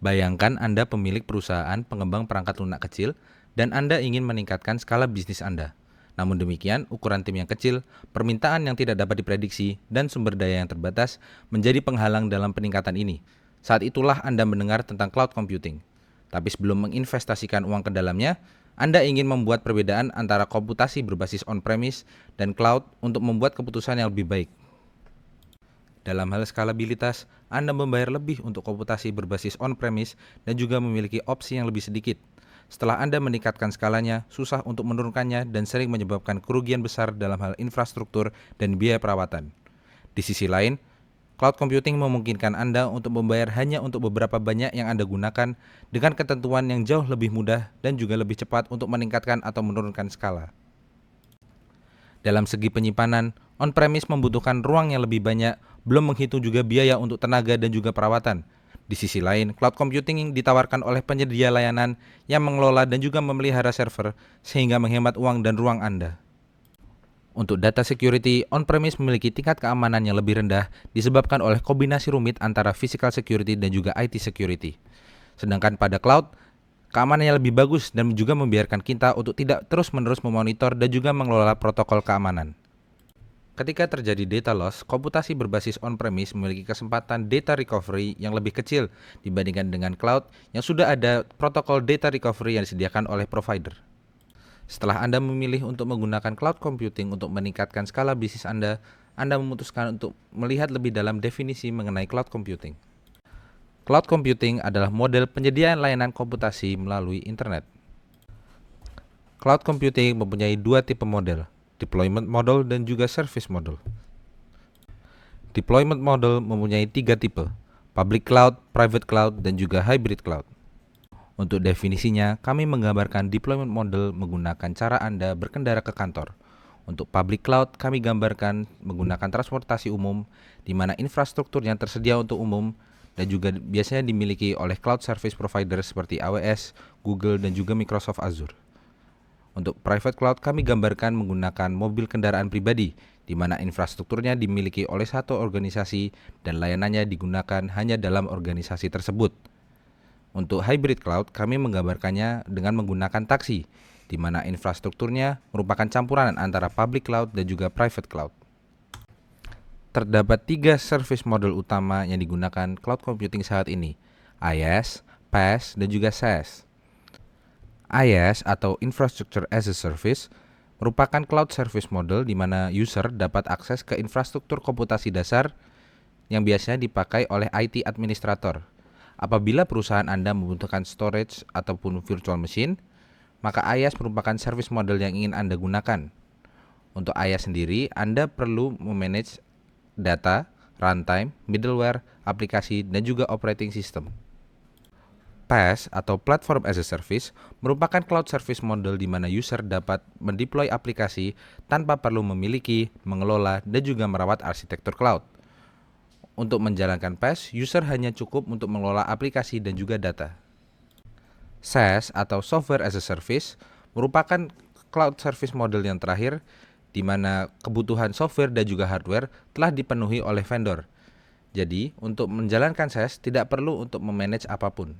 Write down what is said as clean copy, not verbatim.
Bayangkan Anda pemilik perusahaan pengembang perangkat lunak kecil dan Anda ingin meningkatkan skala bisnis Anda. Namun demikian, ukuran tim yang kecil, permintaan yang tidak dapat diprediksi, dan sumber daya yang terbatas menjadi penghalang dalam peningkatan ini. Saat itulah Anda mendengar tentang cloud computing. Tapi sebelum menginvestasikan uang ke dalamnya, Anda ingin membuat perbedaan antara komputasi berbasis on-premise dan cloud untuk membuat keputusan yang lebih baik. Dalam hal skalabilitas, Anda membayar lebih untuk komputasi berbasis on-premise dan juga memiliki opsi yang lebih sedikit. Setelah Anda meningkatkan skalanya, susah untuk menurunkannya dan sering menyebabkan kerugian besar dalam hal infrastruktur dan biaya perawatan. Di sisi lain, cloud computing memungkinkan Anda untuk membayar hanya untuk beberapa banyak yang Anda gunakan dengan ketentuan yang jauh lebih mudah dan juga lebih cepat untuk meningkatkan atau menurunkan skala. Dalam segi penyimpanan, on-premise membutuhkan ruang yang lebih banyak, belum menghitung juga biaya untuk tenaga dan juga perawatan. Di sisi lain, cloud computing ditawarkan oleh penyedia layanan yang mengelola dan juga memelihara server, sehingga menghemat uang dan ruang Anda. Untuk data security, on-premise memiliki tingkat keamanan yang lebih rendah disebabkan oleh kombinasi rumit antara physical security dan juga IT security. Sedangkan pada cloud, keamanannya lebih bagus dan juga membiarkan kita untuk tidak terus-menerus memonitor dan juga mengelola protokol keamanan. Ketika terjadi data loss, komputasi berbasis on-premise memiliki kesempatan data recovery yang lebih kecil dibandingkan dengan cloud yang sudah ada protokol data recovery yang disediakan oleh provider. Setelah Anda memilih untuk menggunakan cloud computing untuk meningkatkan skala bisnis Anda memutuskan untuk melihat lebih dalam definisi mengenai cloud computing. Cloud computing adalah model penyediaan layanan komputasi melalui internet. Cloud computing mempunyai dua tipe model, deployment model dan juga service model. Deployment model mempunyai tiga tipe, public cloud, private cloud, dan juga hybrid cloud. Untuk definisinya, kami menggambarkan deployment model menggunakan cara Anda berkendara ke kantor. Untuk public cloud, kami gambarkan menggunakan transportasi umum, di mana infrastruktur yang tersedia untuk umum dan juga biasanya dimiliki oleh cloud service provider seperti AWS, Google, dan juga Microsoft Azure. Untuk private cloud, kami gambarkan menggunakan mobil kendaraan pribadi, di mana infrastrukturnya dimiliki oleh satu organisasi dan layanannya digunakan hanya dalam organisasi tersebut. Untuk hybrid cloud, kami menggambarkannya dengan menggunakan taksi, di mana infrastrukturnya merupakan campuran antara public cloud dan juga private cloud. Terdapat tiga service model utama yang digunakan cloud computing saat ini, IaaS, PaaS, dan juga SaaS. IaaS atau Infrastructure as a Service merupakan cloud service model di mana user dapat akses ke infrastruktur komputasi dasar yang biasanya dipakai oleh IT administrator. Apabila perusahaan Anda membutuhkan storage ataupun virtual machine, maka IaaS merupakan service model yang ingin Anda gunakan. Untuk IaaS sendiri, Anda perlu memanage data, runtime, middleware, aplikasi, dan juga operating system. PaaS atau Platform as a Service merupakan cloud service model di mana user dapat mendeploy aplikasi tanpa perlu memiliki, mengelola, dan juga merawat arsitektur cloud. Untuk menjalankan PaaS, user hanya cukup untuk mengelola aplikasi dan juga data. SaaS atau Software as a Service merupakan cloud service model yang terakhir di mana kebutuhan software dan juga hardware telah dipenuhi oleh vendor. Jadi, untuk menjalankan SaaS tidak perlu untuk memanage apapun.